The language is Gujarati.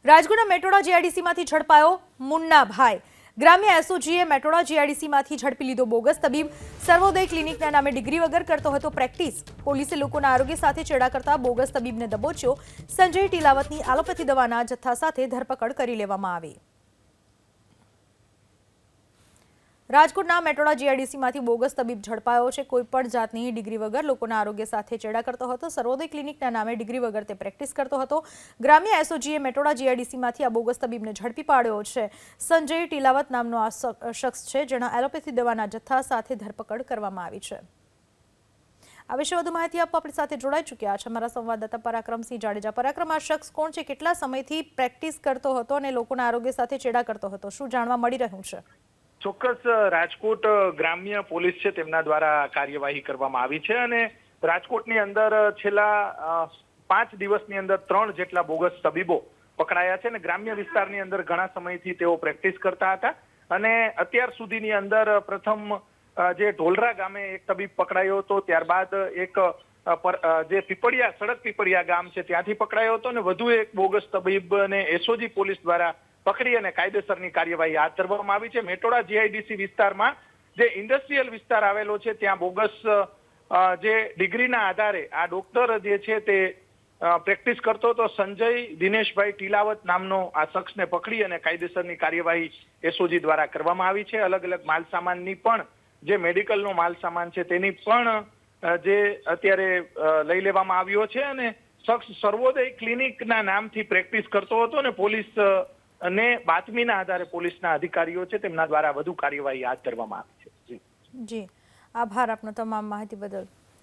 રાજકોટના મેટોડા જીઆઈડીસીમાંથી ઝડપાયો મુન્ના ભાઈ। ગ્રામ્ય એસઓજીએ મેટોડા જીઆઈડીસીમાંથી ઝડપી લીધો બોગસ તબીબ। સર્વોદય ક્લિનિકના નામે ડિગ્રી વગર કરતો હતો પ્રેક્ટિસ। પોલીસે લોકોના આરોગ્ય સાથે ચેડા કરતા બોગસ તબીબને દબોચ્યો। સંજય ટીલાવતની એલોપેથી દવાના જથ્થા સાથે ધરપકડ કરી લેવામાં આવી। રાજકોટના મેટોડા જીઆઈડીસીમાંથી બોગસ તબીબ ઝડપાયો છે। કોઈપણ જાતની ડિગ્રી વગર લોકોના આરોગ્ય સાથે ચેડા કરતો હતો। સર્વોદય ક્લિનિકના નામે ડિગ્રી વગર તે પ્રેક્ટિસ કરતો હતો। ગ્રામ્ય એસઓજીએ મેટોડા જીઆઈડીસીમાંથી આ બોગસ તબીબને ઝડપી પાડ્યો છે। સંજય ટીલાવત નામનો આ શખ્સ છે, જેના એલોપેથી દવાના જથ્થા સાથે ધરપકડ કરવામાં આવી છે। આ વિશે વધુ માહિતી આપવા આપણી સાથે જોડાઈ ચૂક્યા છે અમારા સંવાદદાતા પરાક્રમસિંહ જાડેજા। પરાક્રમ, આ શખ્સ કોણ છે, કેટલા સમયથી પ્રેક્ટિસ કરતો હતો અને લોકોના આરોગ્ય સાથે ચેડા કરતો હતો, શું જાણવા મળી રહ્યું છે? ચોક્કસ રાજકોટ ગ્રામ્ય પોલીસ છે તેમના દ્વારા કાર્યવાહી કરવામાં આવી છે અને રાજકોટની અંદર છેલ્લા 5 દિવસની અંદર 3 જેટલા બોગસ તબીબો પકડાયા છે અને ગ્રામ્ય વિસ્તારની અંદર ઘણા સમયથી તેઓ પ્રેક્ટિસ કરતા હતા અને અત્યાર સુધીની અંદર પ્રથમ જે ઢોલરા ગામે એક તબીબ પકડાયો હતો, ત્યારબાદ એક જે પીપળિયા સડક પીપળિયા ગામ છે ત્યાંથી પકડાયો હતો અને વધુ એક બોગસ તબીબને એસઓજી પોલીસ દ્વારા પકડી અને કાયદેસરની કાર્યવાહી હાથ ધરવામાં આવી છે। મેટોડા જીઆઈડીસી વિસ્તારમાં જે ઇન્ડસ્ટ્રીયલ વિસ્તાર આવેલો છે ત્યાં બોગસ જે ડિગ્રીના આધારે આ ડોક્ટર જે છે તે પ્રેક્ટિસ કરતો હતો। સંજય દિનેશભાઈ ટીલાવત નામનો આ શખ્સને પકડી અને કાયદેસરની કાર્યવાહી એસઓજી દ્વારા કરવામાં આવી છે। અલગ અલગ માલ સામાનની પણ જે મેડિકલનો માલ સામાન છે તેની પણ જે અત્યારે લઈ લેવામાં આવ્યો છે અને શખ્સ સર્વોદય ક્લિનિકના નામથી પ્રેક્ટિસ કરતો હતો અને પોલીસ અને બાતમીના આધારે પોલીસના અધિકારીઓ છે તેમના દ્વારા વધુ કાર્યવાહી હાથ ધરવામાં આવી છે। જી, આભાર આપનો તમામ માહિતી બદલ।